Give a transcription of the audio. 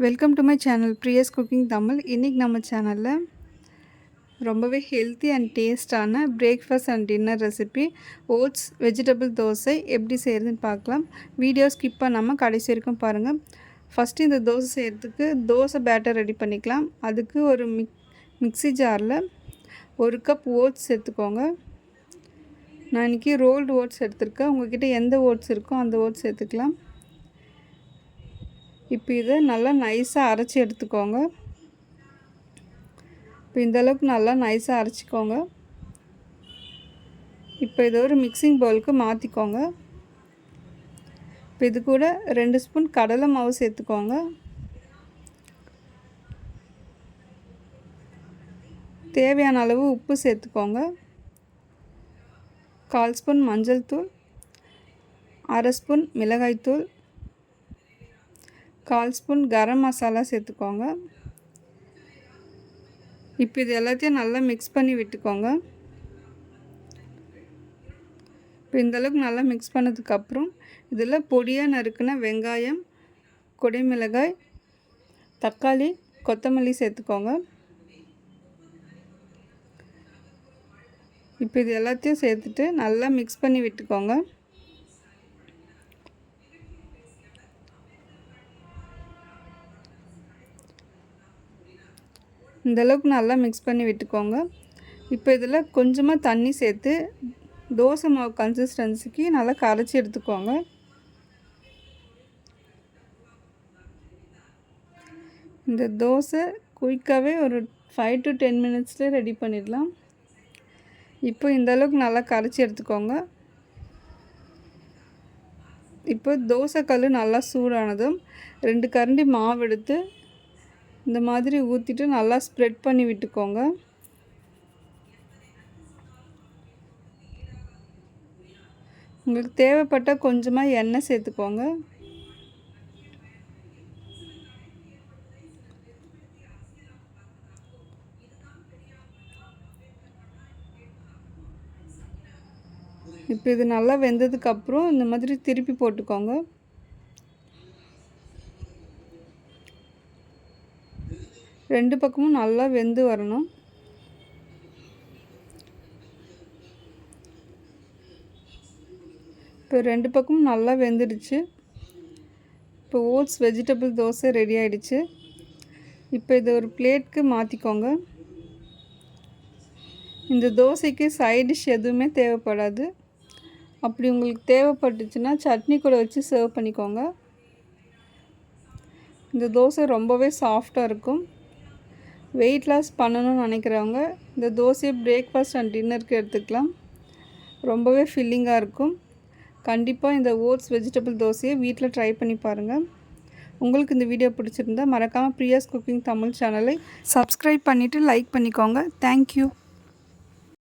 Welcome to my channel Priya's cooking Tamil. இன்றைக்கி நம்ம சேனலில் ரொம்பவே ஹெல்த்தி அண்ட் டேஸ்டான breakfast and dinner recipe oats vegetable dosa எப்படி செய்கிறதுன்னு பார்க்கலாம். வீடியோ ஸ்கிப் பண்ணாமல் கடைசி வரைக்கும் பாருங்கள். ஃபஸ்ட்டு இந்த தோசை செய்கிறதுக்கு தோசை பேட்டர் ரெடி பண்ணிக்கலாம். அதுக்கு ஒரு மிக்ஸி ஜாரில் 1 கப் ஓட்ஸ் சேர்த்துக்கோங்க. நான் இன்றைக்கி ரோல்டு ஓட்ஸ் எடுத்துருக்கேன். உங்கள்கிட்ட எந்த ஓட்ஸ் இருக்கோ அந்த ஓட்ஸ் சேர்த்துக்கலாம். இப்போ இதை நல்லா நைஸாக அரைச்சி எடுத்துக்கோங்க. இப்போ இந்தளவுக்கு நல்லா நைஸாக அரைச்சிக்கோங்க. இப்போ இதை ஒரு மிக்சிங் பவுலுக்கு மாற்றிக்கோங்க. இப்போ இது கூட 2 ஸ்பூன் கடலை மாவு சேர்த்துக்கோங்க. தேவையான அளவு உப்பு சேர்த்துக்கோங்க. 1/4 ஸ்பூன் மஞ்சள் தூள், 1/2 ஸ்பூன் மிளகாய்த்தூள், 1/4 ஸ்பூன் கரம் மசாலா சேர்த்துக்கோங்க. இப்போ இது எல்லாத்தையும் நல்லா மிக்ஸ் பண்ணி விட்டுக்கோங்க. இப்போ இந்தளவுக்கு நல்லா மிக்ஸ் பண்ணதுக்கப்புறம் இதில் பொடியாக நறுக்கின வெங்காயம், குடைமிளகாய், தக்காளி, கொத்தமல்லி சேர்த்துக்கோங்க. இப்போ இது எல்லாத்தையும் சேர்த்துட்டு நல்லா மிக்ஸ் பண்ணி விட்டுக்கோங்க. இந்தளவுக்கு நல்லா மிக்ஸ் பண்ணி விட்டுக்கோங்க. இப்போ இதில் கொஞ்சமாக தண்ணி சேர்த்து தோசை மாவு கன்சிஸ்டன்சிக்கு நல்லா கரைச்சி எடுத்துக்கோங்க. இந்த தோசை குயிக்காகவே ஒரு 5 to 10 மினிட்ஸில் ரெடி பண்ணிடலாம். இப்போ இந்தளவுக்கு நல்லா கரைச்சி எடுத்துக்கோங்க. இப்போ தோசை கல் நல்லா சூடானதும் 2 கரண்டி மாவு எடுத்து இந்த மாதிரி ஊற்றிட்டு நல்லா ஸ்ப்ரெட் பண்ணி விட்டுக்கோங்க. உங்களுக்கு தேவைப்பட்டால் கொஞ்சமாக எண்ணெய் சேர்த்துக்கோங்க. இப்போ இது நல்லா வெந்ததுக்கப்புறம் இந்த மாதிரி திருப்பி போட்டுக்கோங்க. ரெண்டு பக்கமும் நல்லா வெந்து வரணும். இப்போ 2 பக்கமும் நல்லா வெந்துடுச்சு. இப்போ ஓட்ஸ் வெஜிடபிள் தோசை ரெடி ஆகிடுச்சு. இப்போ இதை ஒரு பிளேட்க்கு மாற்றிக்கோங்க. இந்த தோசைக்கு சைட் டிஷ் எதுவுமே தேவைப்படாது. அப்படி உங்களுக்கு தேவைப்பட்டுச்சுன்னா சட்னி கூட வச்சு சர்வ் பண்ணிக்கோங்க. இந்த தோசை ரொம்பவே சாஃப்டாக இருக்கும். வெயிட் லாஸ் பண்ணணும்னு நினைக்கிறவங்க இந்த தோசையை பிரேக்ஃபாஸ்ட் அண்ட் டின்னருக்கு எடுத்துக்கலாம். ரொம்பவே ஃபில்லிங்காக இருக்கும். கண்டிப்பாக இந்த ஓட்ஸ் வெஜிடபிள் தோசையை வீட்டில் ட்ரை பண்ணி பாருங்கள். உங்களுக்கு இந்த வீடியோ பிடிச்சிருந்தா மறக்காமல் பிரியாஸ் குக்கிங் தமிழ் சேனலை சப்ஸ்கிரைப் பண்ணிவிட்டு லைக் பண்ணிக்கோங்க. தேங்க்யூ.